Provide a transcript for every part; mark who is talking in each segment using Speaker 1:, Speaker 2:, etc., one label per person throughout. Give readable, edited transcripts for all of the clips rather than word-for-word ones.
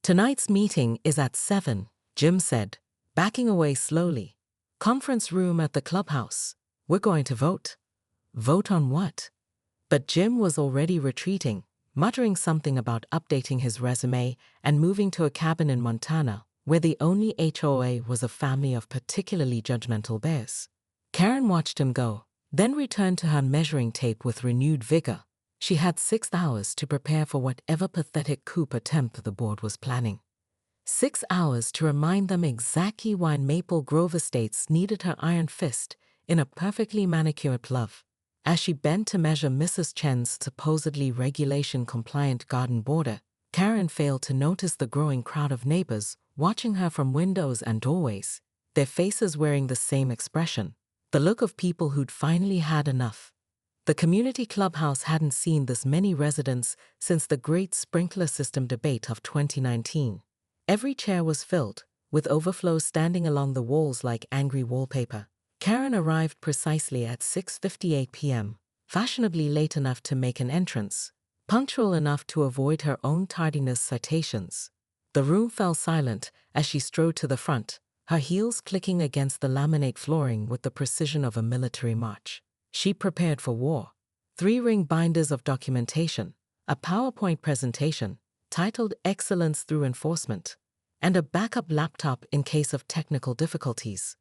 Speaker 1: Tonight's meeting is at 7, Jim said, backing away slowly. Conference room at the clubhouse. We're going to vote. Vote on what? But Jim was already retreating, muttering something about updating his resume and moving to a cabin in Montana, where the only HOA was a family of particularly judgmental bears. Karen watched him go, then returned to her measuring tape with renewed vigor. She had 6 hours to prepare for whatever pathetic coup attempt the board was planning. 6 hours to remind them exactly why Maple Grove Estates needed her iron fist in a perfectly manicured glove. As she bent to measure Mrs. Chen's supposedly regulation-compliant garden border, Karen failed to notice the growing crowd of neighbors watching her from windows and doorways, their faces wearing the same expression, the look of people who'd finally had enough. The community clubhouse hadn't seen this many residents since the great sprinkler system debate of 2019. Every chair was filled, with overflows standing along the walls like angry wallpaper. Karen arrived precisely at 6:58 p.m., fashionably late enough to make an entrance, punctual enough to avoid her own tardiness citations. The room fell silent as she strode to the front, her heels clicking against the laminate flooring with the precision of a military march. She prepared for war. 3-ring binders of documentation, a PowerPoint presentation titled Excellence Through Enforcement, and a backup laptop in case of technical difficulties.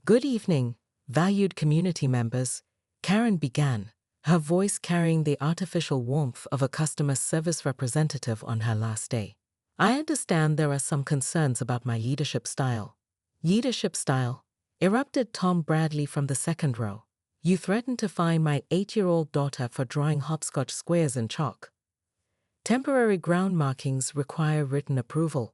Speaker 1: Good evening, valued community members, Karen began, her voice carrying the artificial warmth of a customer service representative on her last day. I understand there are some concerns about my leadership style. Leadership style? Erupted Tom Bradley from the second row. You threatened to fine my 8-year-old daughter for drawing hopscotch squares in chalk. Temporary ground markings require written approval.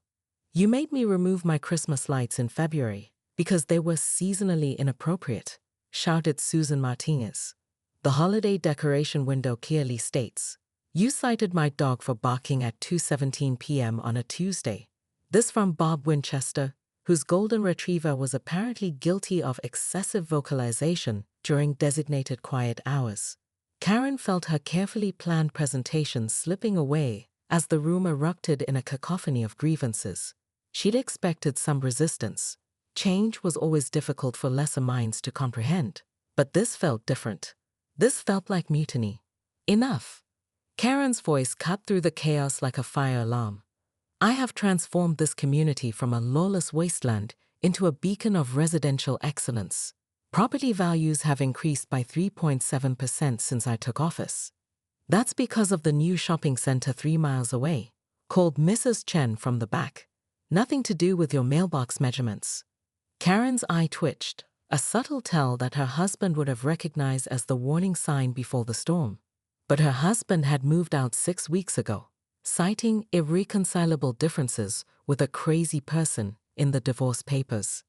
Speaker 1: You made me remove my Christmas lights in February because they were seasonally inappropriate, shouted Susan Martinez. The holiday decoration window clearly states, you cited my dog for barking at 2:17 p.m. on a Tuesday. This from Bob Winchester, whose golden retriever was apparently guilty of excessive vocalization during designated quiet hours. Karen felt her carefully planned presentation slipping away as the room erupted in a cacophony of grievances. She'd expected some resistance. Change was always difficult for lesser minds to comprehend, but this felt different. This felt like mutiny. Enough. Karen's voice cut through the chaos like a fire alarm. I have transformed this community from a lawless wasteland into a beacon of residential excellence. Property values have increased by 3.7% since I took office. That's because of the new shopping center 3 miles away, called Mrs. Chen from the back. Nothing to do with your mailbox measurements. Karen's eye twitched, a subtle tell that her husband would have recognized as the warning sign before the storm. But her husband had moved out 6 weeks ago, citing irreconcilable differences with a crazy person in the divorce papers.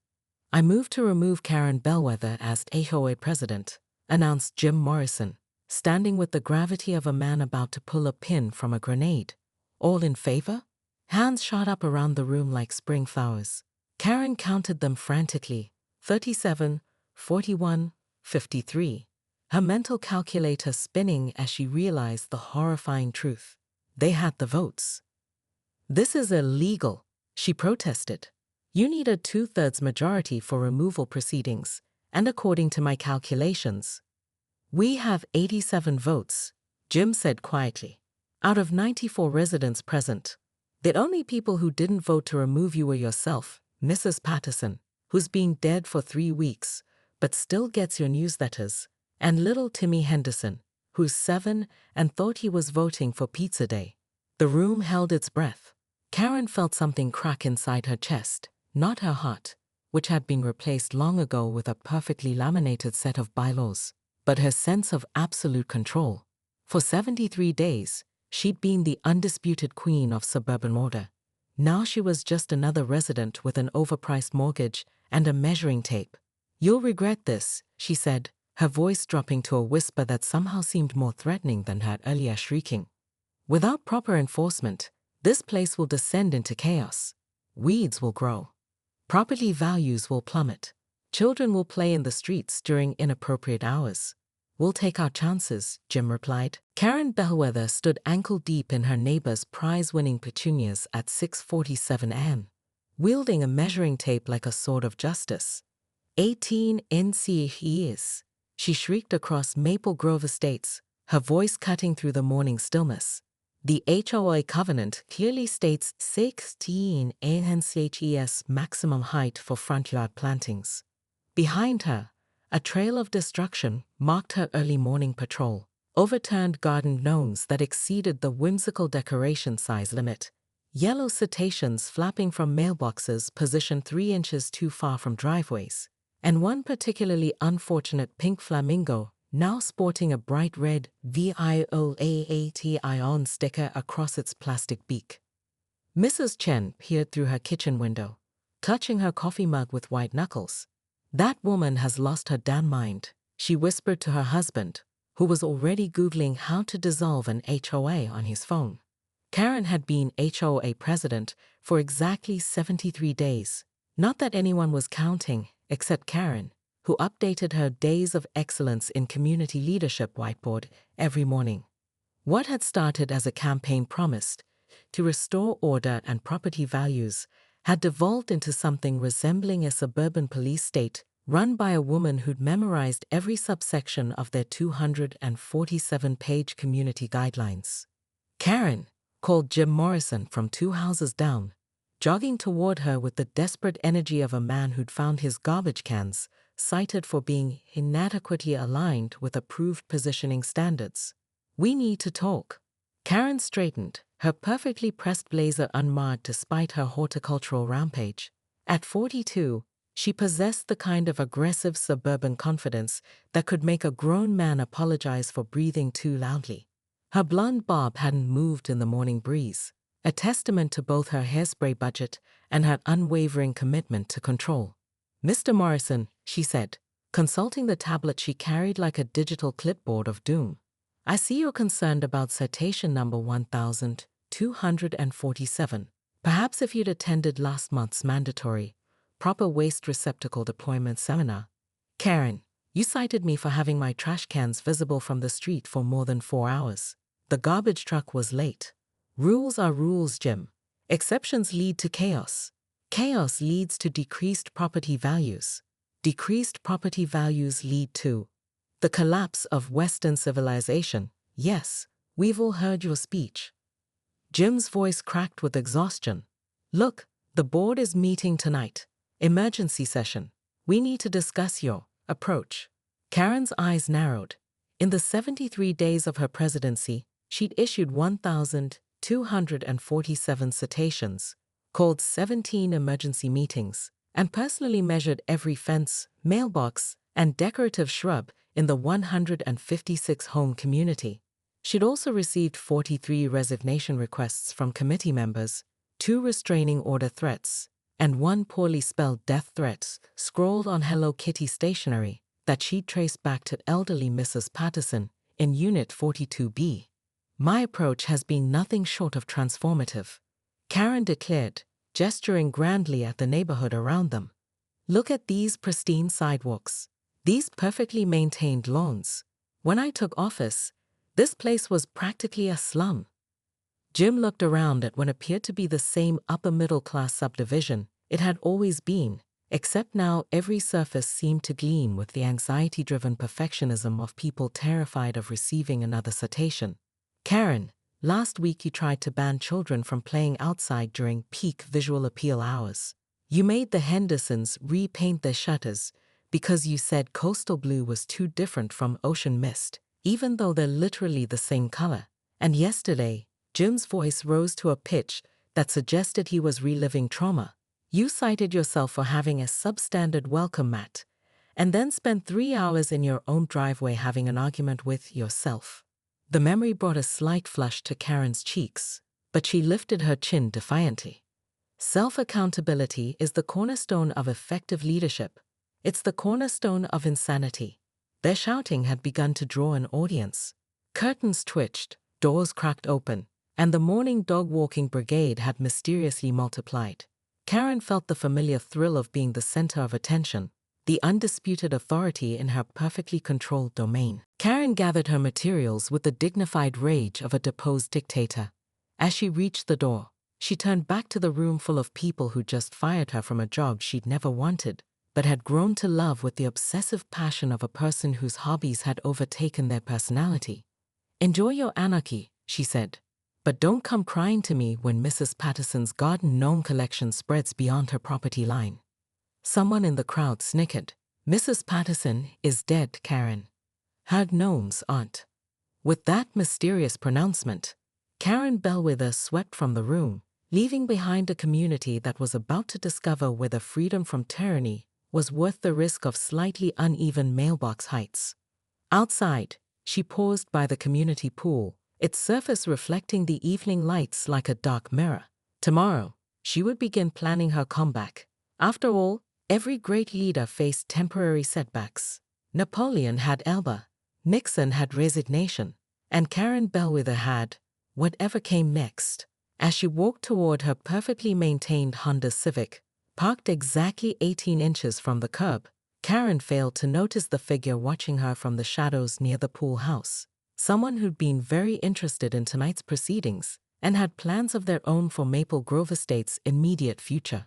Speaker 1: I moved to remove Karen Bellwether as HOA president, announced Jim Morrison, standing with the gravity of a man about to pull a pin from a grenade. All in favor? Hands shot up around the room like spring flowers. Karen counted them frantically, 37, 41, 53, her mental calculator spinning as she realized the horrifying truth. They had the votes. This is illegal, she protested. You need a 2/3 majority for removal proceedings, and according to my calculations, we have 87 votes, Jim said quietly. Out of 94 residents present, the only people who didn't vote to remove you were yourself, Mrs. Patterson, who's been dead for 3 weeks, but still gets your newsletters, and little Timmy Henderson, who's 7 and thought he was voting for Pizza Day. The room held its breath. Karen felt something crack inside her chest, not her heart, which had been replaced long ago with a perfectly laminated set of bylaws, but her sense of absolute control. For 73 days, she'd been the undisputed queen of suburban order. Now she was just another resident with an overpriced mortgage and a measuring tape. You'll regret this, she said, her voice dropping to a whisper that somehow seemed more threatening than her earlier shrieking. Without proper enforcement, this place will descend into chaos. Weeds will grow. Property values will plummet. Children will play in the streets during inappropriate hours. We'll take our chances, Jim replied. Karen Bellwether stood ankle-deep in her neighbor's prize-winning petunias at 6:47 a.m., wielding a measuring tape like a sword of justice. 18 NCEs, she shrieked across Maple Grove Estates, her voice cutting through the morning stillness. The HOA covenant clearly states 16 NCHES maximum height for front yard plantings. Behind her, a trail of destruction marked her early morning patrol. Overturned garden gnomes that exceeded the whimsical decoration size limit. Yellow cetaceans flapping from mailboxes positioned 3 inches too far from driveways. And one particularly unfortunate pink flamingo, now sporting a bright red VIOLAATION sticker across its plastic beak. Mrs. Chen peered through her kitchen window, clutching her coffee mug with white knuckles. That woman has lost her damn mind, she whispered to her husband, who was already Googling how to dissolve an HOA on his phone. Karen had been HOA president for exactly 73 days. Not that anyone was counting, except Karen, who updated her Days of Excellence in Community Leadership whiteboard every morning. What had started as a campaign promised to restore order and property values had devolved into something resembling a suburban police state run by a woman who'd memorized every subsection of their 247-page community guidelines. Karen called Jim Morrison from 2 houses down, jogging toward her with the desperate energy of a man who'd found his garbage cans cited for being inadequately aligned with approved positioning standards. We need to talk. Karen straightened, her perfectly pressed blazer unmarred despite her horticultural rampage. At 42, she possessed the kind of aggressive suburban confidence that could make a grown man apologize for breathing too loudly. Her blonde bob hadn't moved in the morning breeze, a testament to both her hairspray budget and her unwavering commitment to control. Mr. Morrison, she said, consulting the tablet she carried like a digital clipboard of doom. I see you're concerned about citation number 1247. Perhaps if you'd attended last month's mandatory proper waste receptacle deployment seminar. Karen, you cited me for having my trash cans visible from the street for more than 4 hours. The garbage truck was late. Rules are rules, Jim. Exceptions lead to chaos. Chaos leads to decreased property values. Decreased property values lead to the collapse of Western civilization. Yes, we've all heard your speech. Jim's voice cracked with exhaustion. Look, the board is meeting tonight. Emergency session. We need to discuss your approach. Karen's eyes narrowed. In the 73 days of her presidency, she'd issued 1,247 citations, called 17 emergency meetings, and personally measured every fence, mailbox, and decorative shrub in the 156-home community. She'd also received 43 resignation requests from committee members, 2 restraining order threats, and 1 poorly spelled death threat scrawled on Hello Kitty stationery that she'd traced back to elderly Mrs. Patterson in Unit 42B. My approach has been nothing short of transformative, Karen declared, gesturing grandly at the neighborhood around them. Look at these pristine sidewalks, these perfectly maintained lawns. When I took office, this place was practically a slum. Jim looked around at what appeared to be the same upper-middle-class subdivision it had always been, except now every surface seemed to gleam with the anxiety-driven perfectionism of people terrified of receiving another citation. Karen, last week you tried to ban children from playing outside during peak visual appeal hours. You made the Hendersons repaint their shutters because you said coastal blue was too different from ocean mist, even though they're literally the same color. And yesterday, Jim's voice rose to a pitch that suggested he was reliving trauma. You cited yourself for having a substandard welcome mat, and then spent 3 hours in your own driveway having an argument with yourself. The memory brought a slight flush to Karen's cheeks, but she lifted her chin defiantly. Self-accountability is the cornerstone of effective leadership. It's the cornerstone of insanity. Their shouting had begun to draw an audience. Curtains twitched, doors cracked open, and the morning dog-walking brigade had mysteriously multiplied. Karen felt the familiar thrill of being the center of attention, the undisputed authority in her perfectly controlled domain. Karen gathered her materials with the dignified rage of a deposed dictator. As she reached the door, she turned back to the room full of people who just fired her from a job she'd never wanted, but had grown to love with the obsessive passion of a person whose hobbies had overtaken their personality. "Enjoy your anarchy," she said, "but don't come crying to me when Mrs. Patterson's garden gnome collection spreads beyond her property line." Someone in the crowd snickered. "Mrs. Patterson is dead, Karen. Her gnomes aren't." With that mysterious pronouncement, Karen Bellwether swept from the room, leaving behind a community that was about to discover whether freedom from tyranny was worth the risk of slightly uneven mailbox heights. Outside, she paused by the community pool, its surface reflecting the evening lights like a dark mirror. Tomorrow, she would begin planning her comeback. After all, every great leader faced temporary setbacks. Napoleon had Elba, Nixon had resignation, and Karen Bellwether had whatever came next. As she walked toward her perfectly maintained Honda Civic, parked exactly 18 inches from the curb, Karen failed to notice the figure watching her from the shadows near the pool house. Someone who'd been very interested in tonight's proceedings and had plans of their own for Maple Grove Estate's immediate future.